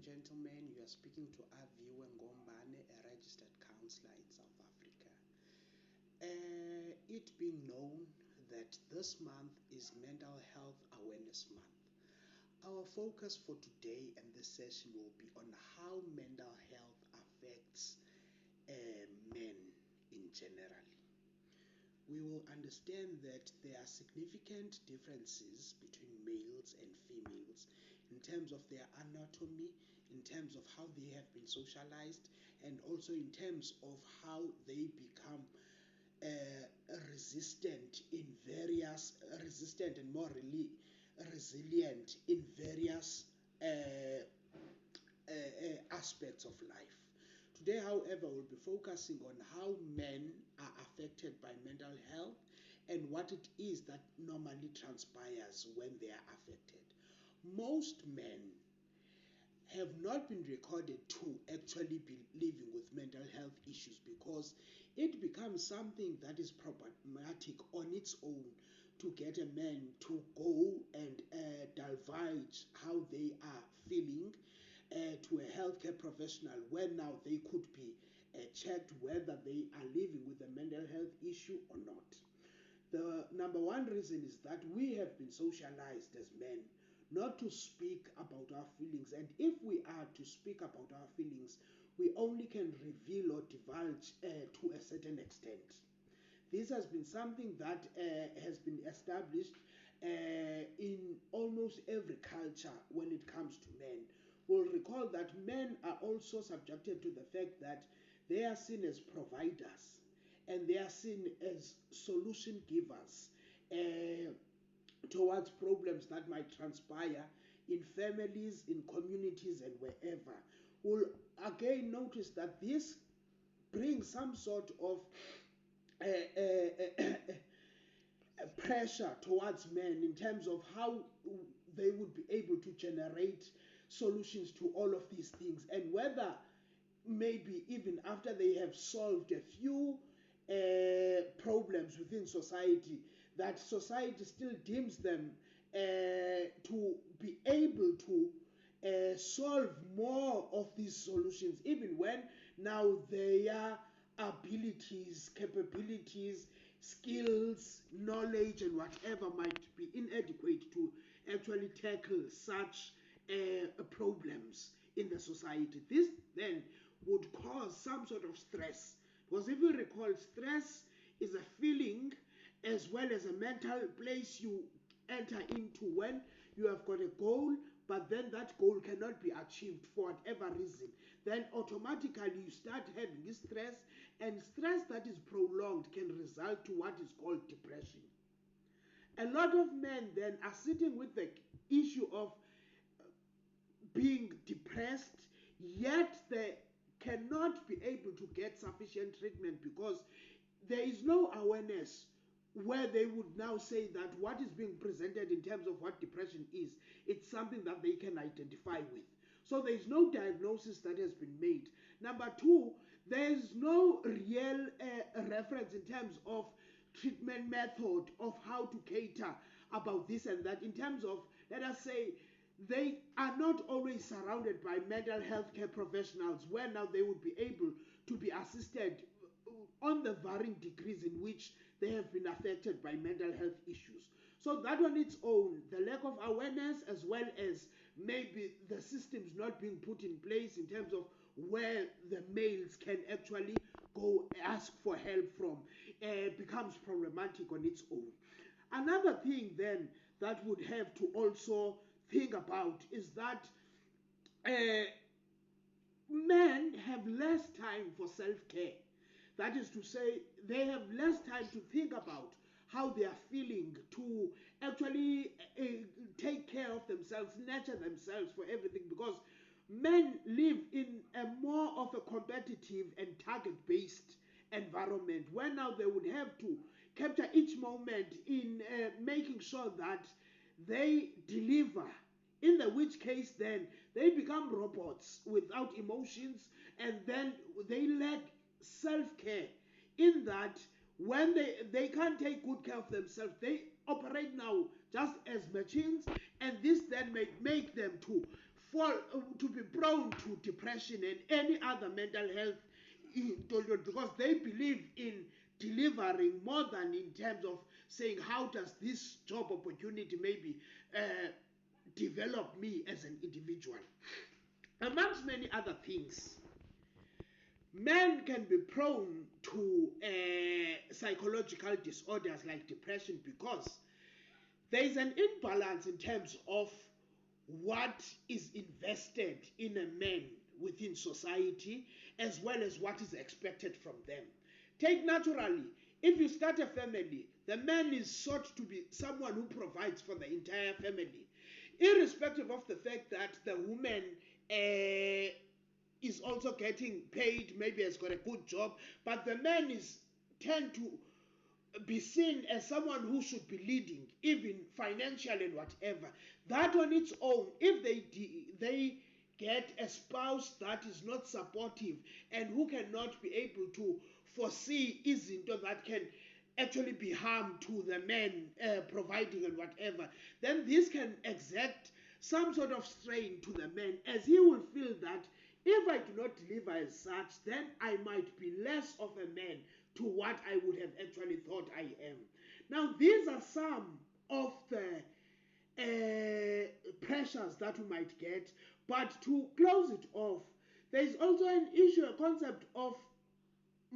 and gentlemen, you are speaking to Aviwe Ngombane, a registered counselor in South Africa. It being known that this month is Mental Health Awareness Month, our focus for today and this session will be on how mental health affects men in general. We will understand that there are significant differences between males and females in terms of their anatomy, in terms of how they have been socialized, and also in terms of how they become resistant and more really resilient in various aspects of life. Today, however, we'll be focusing on how men are affected by mental health and what it is that normally transpires when they are affected. Most men have not been recorded to actually be living with mental health issues because it becomes something that is problematic on its own to get a man to go and divulge how they are feeling to a healthcare professional, where now they could be checked whether they are living with a mental health issue or not. The number one reason is that we have been socialized as men not to speak about our feelings, and if we are to speak about our feelings, we only can reveal or divulge to a certain extent. This has been something that has been established in almost every culture when it comes to men. We'll recall that men are also subjected to the fact that they are seen as providers and they are seen as solution givers towards problems that might transpire in families, in communities, and wherever. We'll again notice that this brings some sort of pressure towards men in terms of how they would be able to generate solutions to all of these things, and whether maybe even after they have solved a few problems within society, that society still deems them to be able to solve more of these solutions, even when now their abilities, capabilities, skills, knowledge, and whatever might be inadequate to actually tackle such problems in the society. This then would cause some sort of stress, because if you recall, stress is a feeling as well as a mental place you enter into when you have got a goal, but then that goal cannot be achieved for whatever reason. Then automatically you start having this stress, and stress that is prolonged can result to what is called depression. A lot of men then are sitting with the issue of being depressed, yet they cannot be able to get sufficient treatment because there is no awareness where they would now say that what is being presented in terms of what depression is, it's something that they can identify with. So there is no diagnosis that has been made. Number two, there is no real reference in terms of treatment method of how to cater about this and that, in terms of, let us say, they are not always surrounded by mental health care professionals where now they would be able to be assisted on the varying degrees in which they have been affected by mental health issues. So that on its own, the lack of awareness, as well as maybe the systems not being put in place in terms of where the males can actually go ask for help from, becomes problematic on its own. Another thing then that would have to also think about is that men have less time for self-care. That is to say, they have less time to think about how they are feeling, to actually take care of themselves, nurture themselves for everything, because men live in a more of a competitive and target-based environment where now they would have to capture each moment in making sure that they deliver, in the which case then they become robots without emotions, and then they lack self-care, in that when they can't take good care of themselves, they operate now just as machines, and this then may make them to to be prone to depression and any other mental health because they believe in delivering more than in terms of saying how does this job opportunity maybe develop me as an individual. Amongst many other things, men can be prone to psychological disorders like depression because there is an imbalance in terms of what is invested in a man within society as well as what is expected from them. Take naturally, if you start a family, the man is sought to be someone who provides for the entire family, irrespective of the fact that the woman is also getting paid, maybe has got a good job, but the man is tend to be seen as someone who should be leading, even financial and whatever. That on its own, if they get a spouse that is not supportive and who cannot be able to foresee izinto that can actually be harm to the man providing and whatever, then this can exert some sort of strain to the man, as he will feel that if I do not deliver as such, then I might be less of a man to what I would have actually thought I am. Now, these are some of the pressures that we might get, but to close it off, there is also an issue, a concept of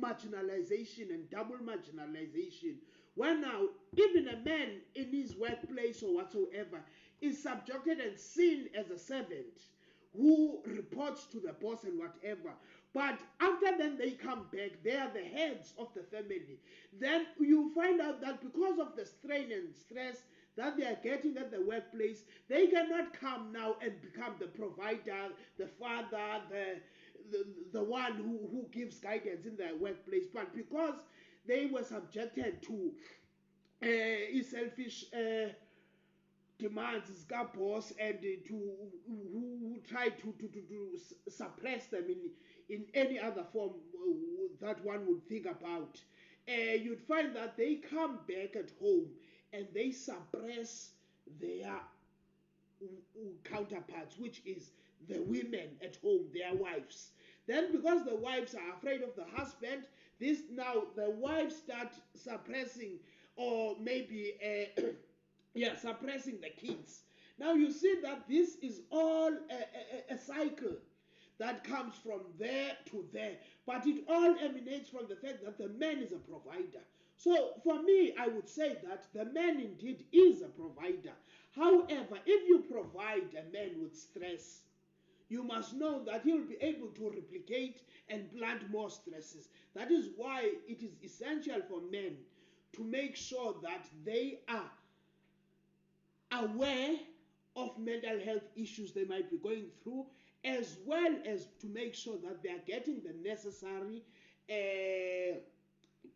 marginalization and double marginalization, where now even a man in his workplace or whatsoever is subjected and seen as a servant who reports to the boss and whatever. But after then they come back, they are the heads of the family. Then you find out that because of the strain and stress that they are getting at the workplace, they cannot come now and become the provider, the father, the one who gives guidance in the workplace. But because they were subjected to selfish demands boss and who try to suppress them in any other form that one would think about, you'd find that they come back at home and they suppress their counterparts, which is the women at home, their wives. Then because the wives are afraid of the husband, this now the wives start suppressing or maybe suppressing the kids. Now you see that this is all a cycle that comes from there to there, but it all emanates from the fact that the man is a provider. So for me, I would say that the man indeed is a provider. However, if you provide a man with stress, you must know that he will be able to replicate and plant more stresses. That is why it is essential for men to make sure that they are aware of mental health issues they might be going through, as well as to make sure that they are getting the necessary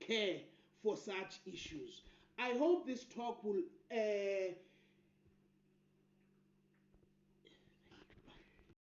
care for such issues. I hope this talk will